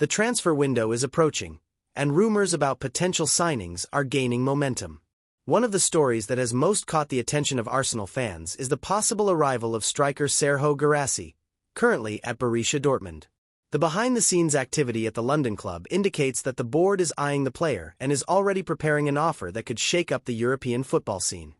The transfer window is approaching, and rumors about potential signings are gaining momentum. One of the stories that has most caught the attention of Arsenal fans is the possible arrival of striker Serhou Guirassy, currently at Borussia Dortmund. The behind-the-scenes activity at the London club indicates that the board is eyeing the player and is already preparing an offer that could shake up the European football scene.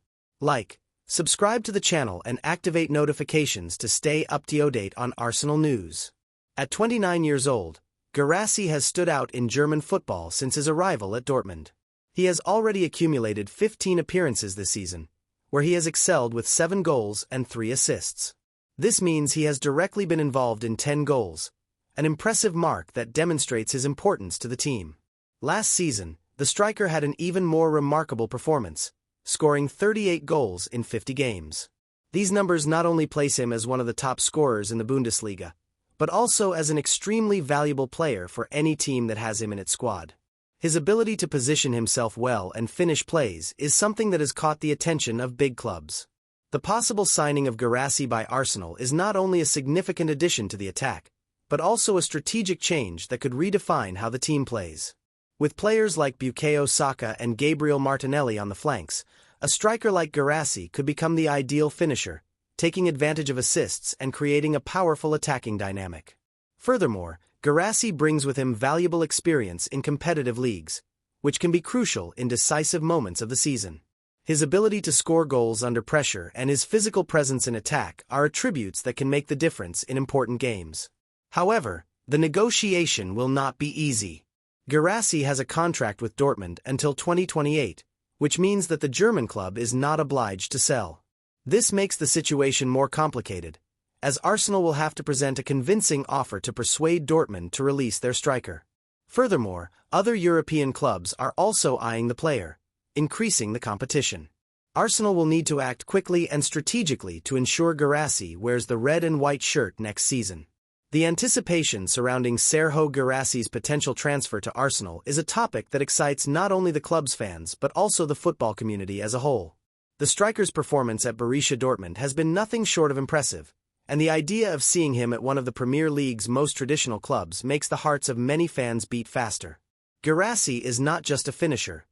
Subscribe to the channel and activate notifications to stay up-to-date on Arsenal news. At 29 years old, Guirassy has stood out in German football since his arrival at Dortmund. He has already accumulated 15 appearances this season, where he has excelled with 7 goals and 3 assists. This means he has directly been involved in 10 goals, an impressive mark that demonstrates his importance to the team. Last season, the striker had an even more remarkable performance, scoring 38 goals in 50 games. These numbers not only place him as one of the top scorers in the Bundesliga, but also as an extremely valuable player for any team that has him in its squad. His ability to position himself well and finish plays is something that has caught the attention of big clubs. The possible signing of Guirassy by Arsenal is not only a significant addition to the attack, but also a strategic change that could redefine how the team plays. With players like Bukayo Saka and Gabriel Martinelli on the flanks, a striker like Guirassy could become the ideal finisher, taking advantage of assists and creating a powerful attacking dynamic. Furthermore, Guirassy brings with him valuable experience in competitive leagues, which can be crucial in decisive moments of the season. His ability to score goals under pressure and his physical presence in attack are attributes that can make the difference in important games. However, the negotiation will not be easy. Guirassy has a contract with Dortmund until 2028, which means that the German club is not obliged to sell. This makes the situation more complicated, as Arsenal will have to present a convincing offer to persuade Dortmund to release their striker. Furthermore, other European clubs are also eyeing the player, increasing the competition. Arsenal will need to act quickly and strategically to ensure Guirassy wears the red and white shirt next season. The anticipation surrounding Serhou Guirassy's potential transfer to Arsenal is a topic that excites not only the club's fans but also the football community as a whole. The striker's performance at Borussia Dortmund has been nothing short of impressive, and the idea of seeing him at one of the Premier League's most traditional clubs makes the hearts of many fans beat faster. Guirassy is not just a finisher.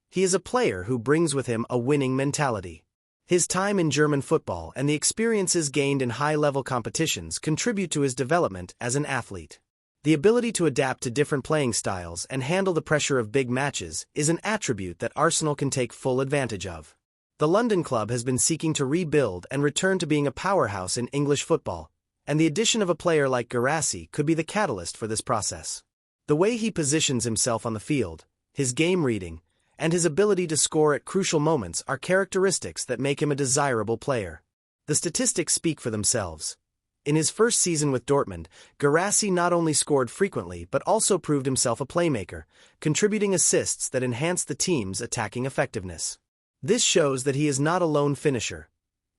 He is a player who brings with him a winning mentality. His time in German football and the experiences gained in high-level competitions contribute to his development as an athlete. The ability to adapt to different playing styles and handle the pressure of big matches is an attribute that Arsenal can take full advantage of. The London club has been seeking to rebuild and return to being a powerhouse in English football, and the addition of a player like Guirassy could be the catalyst for this process. The way he positions himself on the field, his game reading, and his ability to score at crucial moments are characteristics that make him a desirable player. The statistics speak for themselves. In his first season with Dortmund, Guirassy not only scored frequently but also proved himself a playmaker, contributing assists that enhanced the team's attacking effectiveness. This shows that he is not a lone finisher.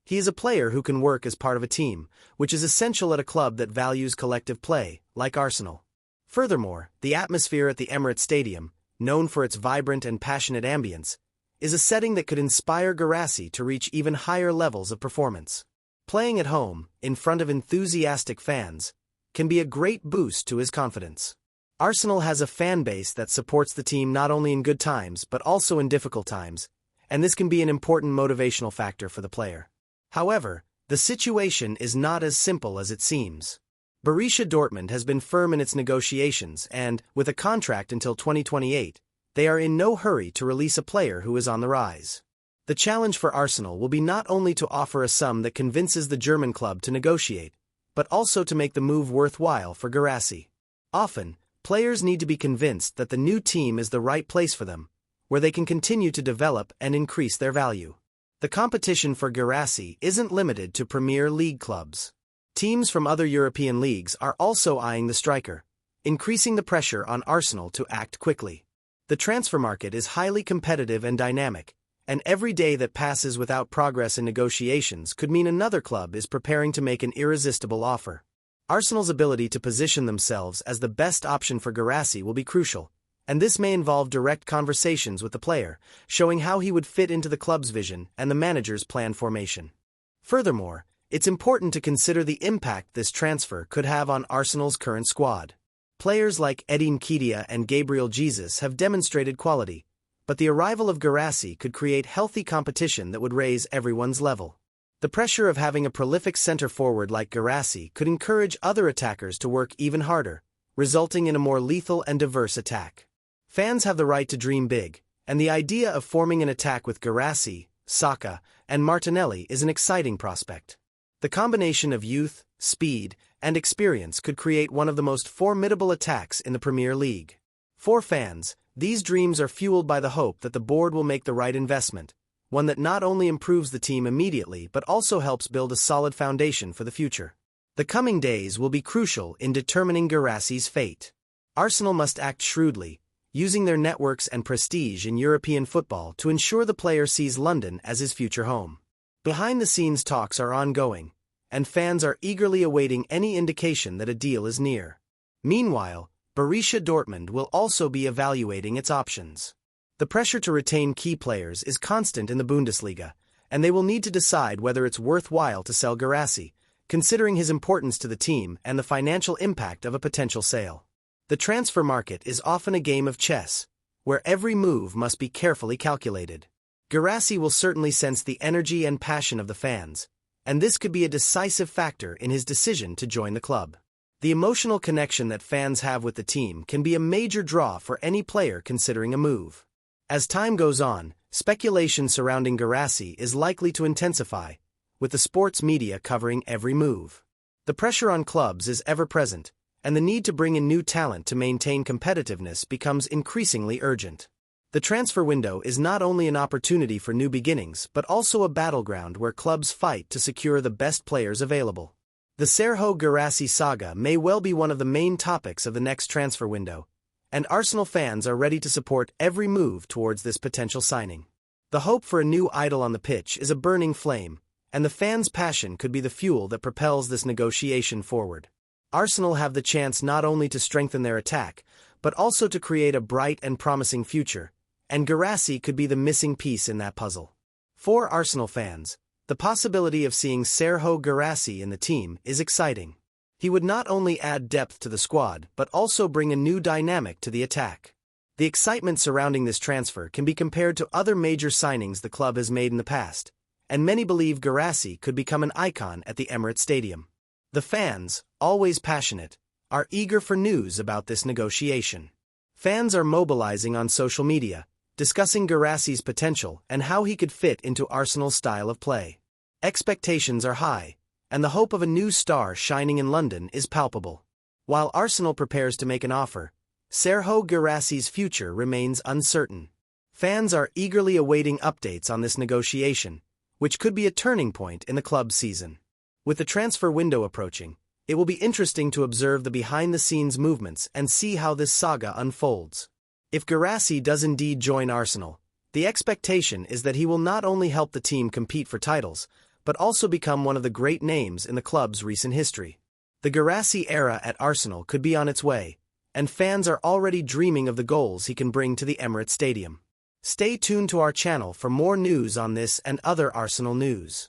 He is a player who can work as part of a team, which is essential at a club that values collective play, like Arsenal. Furthermore, the atmosphere at the Emirates Stadium, known for its vibrant and passionate ambience, is a setting that could inspire Guirassy to reach even higher levels of performance. Playing at home, in front of enthusiastic fans, can be a great boost to his confidence. Arsenal has a fan base that supports the team not only in good times but also in difficult times, and this can be an important motivational factor for the player. However, the situation is not as simple as it seems. Borussia Dortmund has been firm in its negotiations and, with a contract until 2028, they are in no hurry to release a player who is on the rise. The challenge for Arsenal will be not only to offer a sum that convinces the German club to negotiate, but also to make the move worthwhile for Guirassy. Often, players need to be convinced that the new team is the right place for them, where they can continue to develop and increase their value. The competition for Guirassy isn't limited to Premier League clubs. Teams from other European leagues are also eyeing the striker, increasing the pressure on Arsenal to act quickly. The transfer market is highly competitive and dynamic, and every day that passes without progress in negotiations could mean another club is preparing to make an irresistible offer. Arsenal's ability to position themselves as the best option for Guirassy will be crucial, and this may involve direct conversations with the player, showing how he would fit into the club's vision and the manager's plan formation. Furthermore, it's important to consider the impact this transfer could have on Arsenal's current squad. Players like Edin Kedia and Gabriel Jesus have demonstrated quality, but the arrival of Guirassy could create healthy competition that would raise everyone's level. The pressure of having a prolific center-forward like Guirassy could encourage other attackers to work even harder, resulting in a more lethal and diverse attack. Fans have the right to dream big, and the idea of forming an attack with Guirassy, Saka, and Martinelli is an exciting prospect. The combination of youth, speed, and experience could create one of the most formidable attacks in the Premier League. For fans, these dreams are fueled by the hope that the board will make the right investment, one that not only improves the team immediately but also helps build a solid foundation for the future. The coming days will be crucial in determining Guirassy's fate. Arsenal must act shrewdly, using their networks and prestige in European football to ensure the player sees London as his future home. Behind-the-scenes talks are ongoing, and fans are eagerly awaiting any indication that a deal is near. Meanwhile, Borussia Dortmund will also be evaluating its options. The pressure to retain key players is constant in the Bundesliga, and they will need to decide whether it's worthwhile to sell Guirassy, considering his importance to the team and the financial impact of a potential sale. The transfer market is often a game of chess, where every move must be carefully calculated. Guirassy will certainly sense the energy and passion of the fans, and this could be a decisive factor in his decision to join the club. The emotional connection that fans have with the team can be a major draw for any player considering a move. As time goes on, speculation surrounding Guirassy is likely to intensify, with the sports media covering every move. The pressure on clubs is ever present, and the need to bring in new talent to maintain competitiveness becomes increasingly urgent. The transfer window is not only an opportunity for new beginnings but also a battleground where clubs fight to secure the best players available. The Serhou Guirassy saga may well be one of the main topics of the next transfer window, and Arsenal fans are ready to support every move towards this potential signing. The hope for a new idol on the pitch is a burning flame, and the fans' passion could be the fuel that propels this negotiation forward. Arsenal have the chance not only to strengthen their attack, but also to create a bright and promising future, and Guirassy could be the missing piece in that puzzle. For Arsenal fans, the possibility of seeing Serhou Guirassy in the team is exciting. He would not only add depth to the squad but also bring a new dynamic to the attack. The excitement surrounding this transfer can be compared to other major signings the club has made in the past, and many believe Guirassy could become an icon at the Emirates Stadium. The fans, always passionate, are eager for news about this negotiation. Fans are mobilizing on social media, discussing Guirassy's potential and how he could fit into Arsenal's style of play. Expectations are high, and the hope of a new star shining in London is palpable. While Arsenal prepares to make an offer, Serhou Guirassy's future remains uncertain. Fans are eagerly awaiting updates on this negotiation, which could be a turning point in the club's season. With the transfer window approaching, it will be interesting to observe the behind-the-scenes movements and see how this saga unfolds. If Guirassy does indeed join Arsenal, the expectation is that he will not only help the team compete for titles, but also become one of the great names in the club's recent history. The Guirassy era at Arsenal could be on its way, and fans are already dreaming of the goals he can bring to the Emirates Stadium. Stay tuned to our channel for more news on this and other Arsenal news.